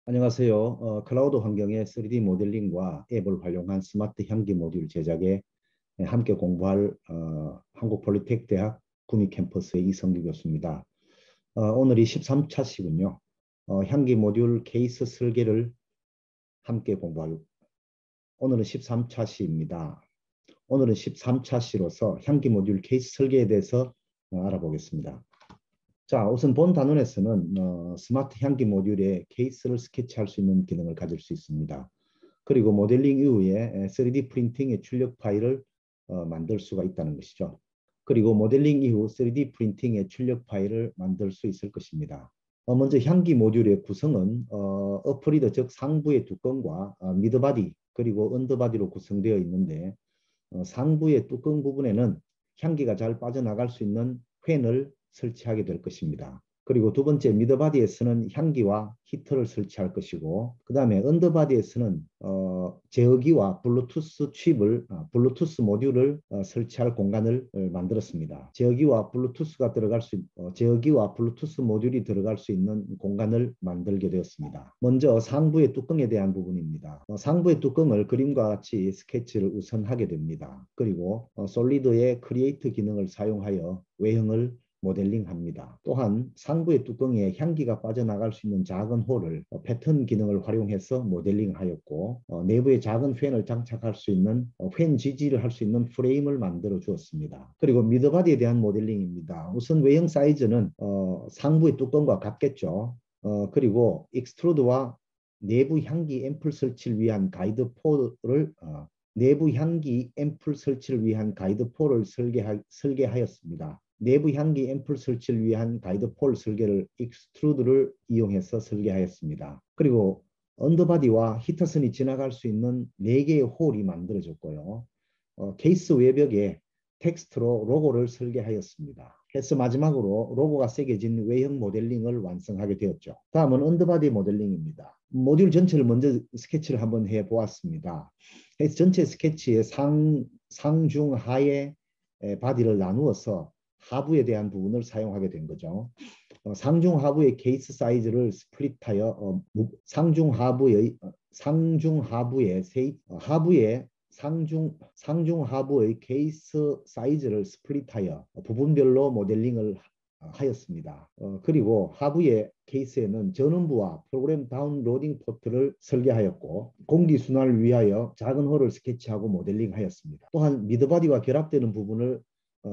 안녕하세요. 클라우드 환경의 3D 모델링과 앱을 활용한 스마트 향기 모듈 제작에 함께 공부할 한국폴리텍대학 구미 캠퍼스의 이성규 교수입니다. 오늘이 13차시군요. 향기 모듈 케이스 설계를 함께 공부할 오늘은 13차시입니다. 오늘은 13차시로서 향기 모듈 케이스 설계에 대해서 알아보겠습니다. 자, 우선 본 단원에서는 스마트 향기 모듈의 케이스를 스케치할 수 있는 기능을 가질 수 있습니다. 그리고 모델링 이후에 3D 프린팅의 출력 파일을 만들 수가 있다는 것이죠. 그리고 모델링 이후 3D 프린팅의 출력 파일을 만들 수 있을 것입니다. 먼저 향기 모듈의 구성은 어퍼리더 즉 상부의 뚜껑과 미드바디 그리고 언더바디로 구성되어 있는데 상부의 뚜껑 부분에는 향기가 잘 빠져나갈 수 있는 팬을 설치하게 될 것입니다. 그리고 두 번째 미드바디에서는 향기와 히터를 설치할 것이고 그 다음에 언더바디에서는 제어기와 블루투스 칩을 블루투스 모듈을 설치할 공간을 만들었습니다. 제어기와 블루투스 모듈이 들어갈 수 있는 공간을 만들게 되었습니다. 먼저 상부의 뚜껑에 대한 부분입니다. 상부의 뚜껑을 그림과 같이 스케치를 우선 하게 됩니다. 그리고 솔리드의 크리에이트 기능을 사용하여 외형을 모델링합니다. 또한 상부의 뚜껑에 향기가 빠져나갈 수 있는 작은 홀을 패턴 기능을 활용해서 모델링하였고 내부에 작은 팬을 장착할 수 있는 팬 지지를 할 수 있는 프레임을 만들어 주었습니다. 그리고 미드바디에 대한 모델링입니다. 우선 외형 사이즈는 상부의 뚜껑과 같겠죠. 그리고 익스트루드와 내부 향기 앰플 설치를 위한 가이드 폴을 설계하였습니다. 내부 향기 앰플 설치를 위한 가이드 폴 설계를 익스트루드를 이용해서 설계하였습니다. 그리고 언더바디와 히터선이 지나갈 수 있는 4개의 홀이 만들어졌고요. 케이스 외벽에 텍스트로 로고를 설계하였습니다. 해서 마지막으로 로고가 새겨진 외형 모델링을 완성하게 되었죠. 다음은 언더바디 모델링입니다. 모듈 전체를 먼저 스케치를 한번 해보았습니다. 해서 전체 스케치의 상중 하의 바디를 나누어서 하부에 대한 부분을 사용하게 된 거죠. 상중 하부의 케이스 사이즈를 스플릿하여 상중 하부의 케이스 사이즈를 스플릿하여 부분별로 모델링을 하였습니다. 그리고 하부의 케이스에는 전원부와 프로그램 다운로딩 포트를 설계하였고 공기순환을 위하여 작은 홀을 스케치하고 모델링하였습니다. 또한 미드바디와 결합되는 부분을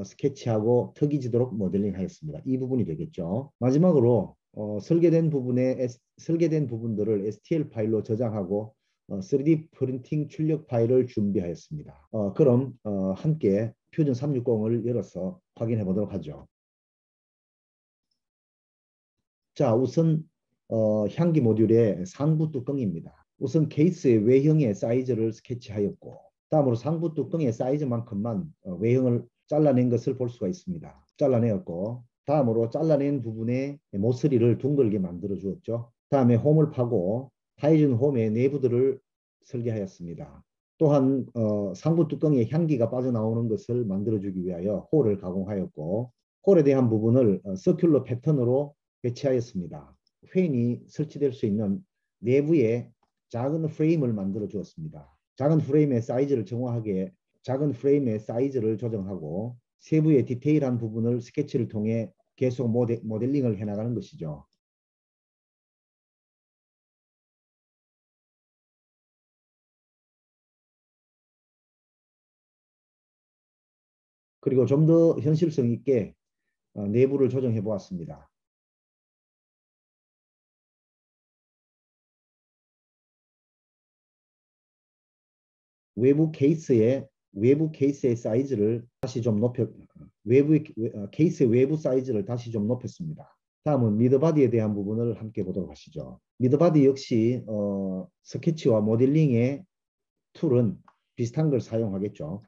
스케치하고 턱이 지도록 모델링하였습니다. 이 부분이 되겠죠. 마지막으로 설계된 부분들을 STL 파일로 저장하고 3D 프린팅 출력 파일을 준비하였습니다. 그럼 함께 퓨전 360을 열어서 확인해 보도록 하죠. 자, 우선 향기 모듈의 상부 뚜껑입니다. 우선 케이스의 외형의 사이즈를 스케치하였고 다음으로 상부 뚜껑의 사이즈만큼만 외형을 잘라낸 것을 볼 수가 있습니다. 잘라내었고 다음으로 잘라낸 부분에 모서리를 둥글게 만들어 주었죠. 다음에 홈을 파고 파여진 홈의 내부들을 설계하였습니다. 또한 상부 뚜껑에 향기가 빠져나오는 것을 만들어주기 위하여 홀을 가공하였고 홀에 대한 부분을 서큘러 패턴으로 배치하였습니다. 팬이 설치될 수 있는 내부에 작은 프레임을 만들어 주었습니다. 작은 프레임의 사이즈를 조정하고 세부의 디테일한 부분을 스케치를 통해 계속 모델링을 해나가는 것이죠. 그리고 좀 더 현실성 있게 내부를 조정해 보았습니다. 외부 케이스의 사이즈를 다시 좀 케이스의 외부 사이즈를 다시 좀 높였습니다. 다음은 미드바디에 대한 부분을 함께 보도록 하시죠. 미드바디 역시 스케치와 모델링의 툴은 비슷한 걸 사용하겠죠.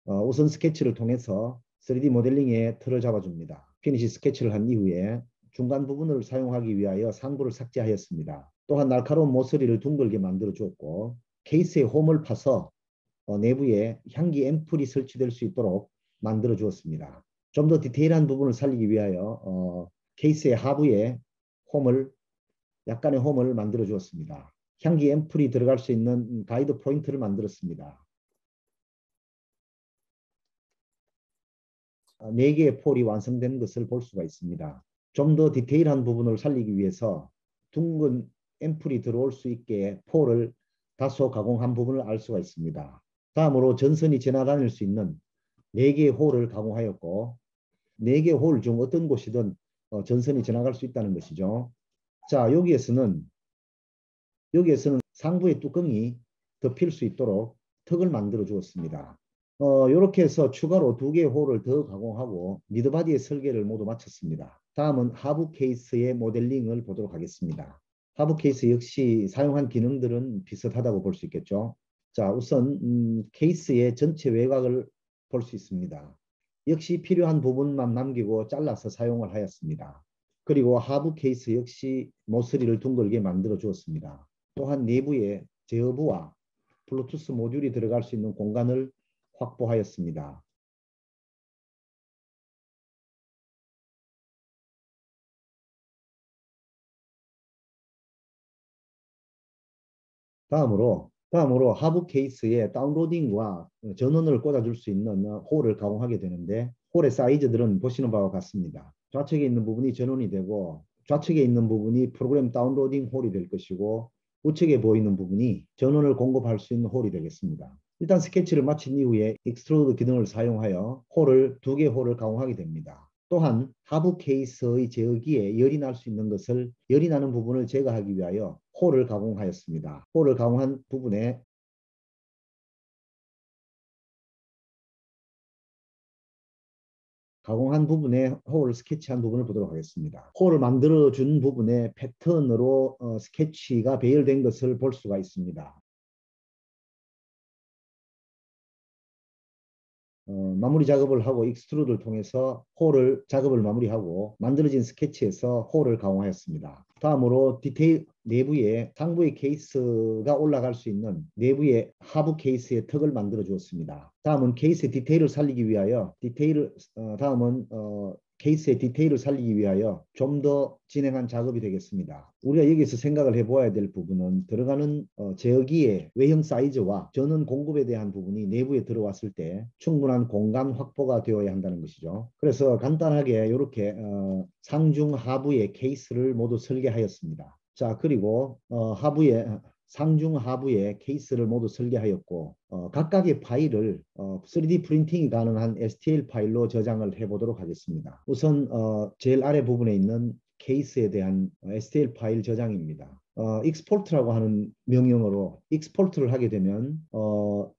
우선 스케치를 통해서 3D 모델링의 틀을 잡아줍니다. 피니시 스케치를 한 이후에 중간 부분을 사용하기 위하여 상부를 삭제하였습니다. 또한 날카로운 모서리를 둥글게 만들어 주었고 케이스의 홈을 파서 내부에 향기 앰플이 설치될 수 있도록 만들어 주었습니다. 좀 더 디테일한 부분을 살리기 위하여 케이스의 하부에 홈을 약간의 홈을 만들어 주었습니다. 향기 앰플이 들어갈 수 있는 가이드 포인트를 만들었습니다. 4개의 폴이 완성된 것을 볼 수가 있습니다. 좀 더 디테일한 부분을 살리기 위해서 둥근 앰플이 들어올 수 있게 폴을 다소 가공한 부분을 알 수가 있습니다. 다음으로 전선이 지나다닐 수 있는 4개의 홀을 가공하였고 4개의 홀 중 어떤 곳이든 전선이 지나갈 수 있다는 것이죠. 자, 여기에서는 상부의 뚜껑이 덮일 수 있도록 턱을 만들어 주었습니다. 이렇게 해서 추가로 2개의 홀을 더 가공하고 미드바디의 설계를 모두 마쳤습니다. 다음은 하부 케이스의 모델링을 보도록 하겠습니다. 하부 케이스 역시 사용한 기능들은 비슷하다고 볼 수 있겠죠. 자, 우선 케이스의 전체 외곽을 볼 수 있습니다. 역시 필요한 부분만 남기고 잘라서 사용을 하였습니다. 그리고 하부 케이스 역시 모서리를 둥글게 만들어 주었습니다. 또한 내부에 제어부와 블루투스 모듈이 들어갈 수 있는 공간을 확보하였습니다. 다음으로 하부 케이스에 다운로딩과 전원을 꽂아줄 수 있는 홀을 가공하게 되는데 홀의 사이즈들은 보시는 바와 같습니다. 좌측에 있는 부분이 전원이 되고 좌측에 있는 부분이 프로그램 다운로딩 홀이 될 것이고 우측에 보이는 부분이 전원을 공급할 수 있는 홀이 되겠습니다. 일단 스케치를 마친 이후에 익스트루드 기능을 사용하여 2개 홀을 가공하게 됩니다. 또한 하부 케이스의 제어기에 열이 날 수 있는 것을 열이 나는 부분을 제거하기 위하여 홀을 가공하였습니다. 홀을 가공한 부분에 홀을 스케치한 부분을 보도록 하겠습니다. 홀을 만들어준 부분에 패턴으로 스케치가 배열된 것을 볼 수가 있습니다. 마무리 작업을 하고 익스트루드를 통해서 홀을 작업을 마무리하고 만들어진 스케치에서 홀을 가공하였습니다. 다음으로 디테일 내부에 상부의 케이스가 올라갈 수 있는 내부의 하부 케이스의 턱을 만들어 주었습니다. 다음은 케이스의 디테일을 살리기 위하여 케이스의 디테일을 살리기 위하여 좀 더 진행한 작업이 되겠습니다. 우리가 여기서 생각을 해보아야 될 부분은 들어가는 제어기의 외형 사이즈와 전원 공급에 대한 부분이 내부에 들어왔을 때 충분한 공간 확보가 되어야 한다는 것이죠. 그래서 간단하게 이렇게 상중 하부의 케이스를 모두 설계하였습니다. 자, 그리고 상중 하부에 케이스를 모두 설계하였고 각각의 파일을 3D 프린팅이 가능한 STL 파일로 저장을 해보도록 하겠습니다. 우선 제일 아래 부분에 있는 케이스에 대한 STL 파일 저장입니다. export라고 하는 명령어로 export를 하게 되면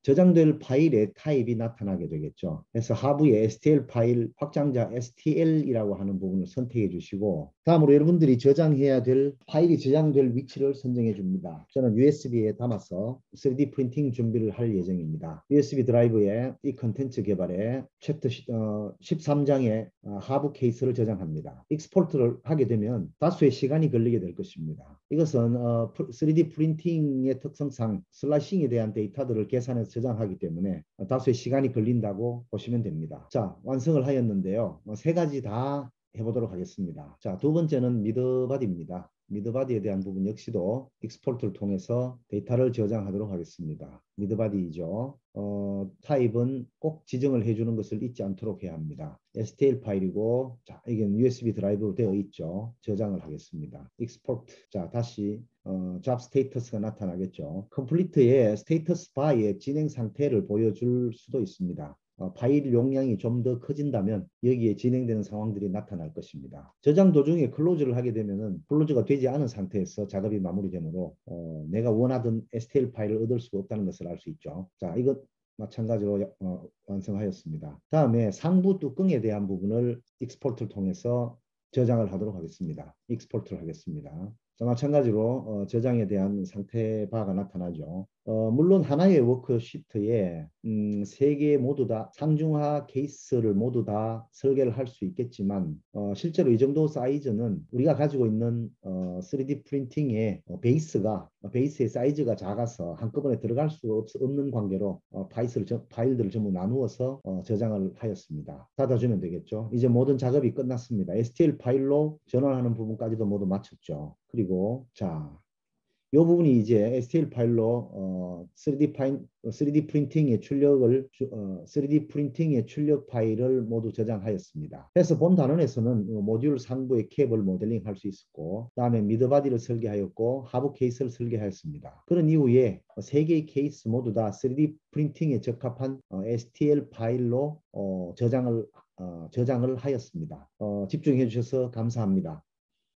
저장될 파일의 타입이 나타나게 되겠죠. 그래서 하부에 STL 파일 확장자 STL이라고 하는 부분을 선택해 주시고 다음으로 여러분들이 저장해야 될 파일이 저장될 위치를 선정해 줍니다. 저는 USB에 담아서 3D 프린팅 준비를 할 예정입니다. USB 드라이브에 이 컨텐츠 개발에 챕터 13장의 하부 케이스를 저장합니다. 익스포트를 하게 되면 다수의 시간이 걸리게 될 것입니다. 이것은 3D 프린팅의 특성상 슬라이싱에 대한 데이터들을 계산해서 저장하기 때문에 다수의 시간이 걸린다고 보시면 됩니다. 자, 완성을 하였는데요. 3가지 다 해보도록 하겠습니다. 자, 두 번째는 미드바디입니다. 미드바디에 대한 부분 역시도 익스포트를 통해서 데이터를 저장하도록 하겠습니다. 미드바디이죠. 타입은 꼭 지정을 해주는 것을 잊지 않도록 해야 합니다. STL 파일이고, 자, 이게 USB 드라이브로 되어 있죠. 저장을 하겠습니다. 익스포트. 자, 다시 잡 스테이터스가 나타나겠죠. 컴플리트의 스테이터스 바의 진행 상태를 보여줄 수도 있습니다. 파일 용량이 좀 더 커진다면 여기에 진행되는 상황들이 나타날 것입니다. 저장 도중에 클로즈를 하게 되면 클로즈가 되지 않은 상태에서 작업이 마무리되므로 내가 원하던 STL 파일을 얻을 수가 없다는 것을 알 수 있죠. 자, 이것 마찬가지로 완성하였습니다. 다음에 상부 뚜껑에 대한 부분을 익스포트를 통해서 저장을 하도록 하겠습니다. 익스포트를 하겠습니다. 자, 마찬가지로 저장에 대한 상태바가 나타나죠. 물론 하나의 워크시트에 3개 모두 다 상중하 케이스를 모두 다 설계를 할 수 있겠지만 실제로 이 정도 사이즈는 우리가 가지고 있는 3D 프린팅의 베이스가 베이스의 사이즈가 작아서 한꺼번에 들어갈 수 없는 관계로 파일들을 전부 나누어서 저장을 하였습니다. 닫아주면 되겠죠. 이제 모든 작업이 끝났습니다. STL 파일로 전환하는 부분까지도 모두 마쳤죠. 그리고 이 부분이 이제 STL 파일로 3D 프린팅의 3D 프린팅의 출력 파일을 모두 저장하였습니다. 그래서 본 단원에서는 모듈 상부의 캡을 모델링 할 수 있었고, 다음에 미드바디를 설계하였고, 하부 케이스를 설계하였습니다. 그런 이후에 세 개의 케이스 모두 다 3D 프린팅에 적합한 STL 파일로 저장을 하였습니다. 집중해 주셔서 감사합니다.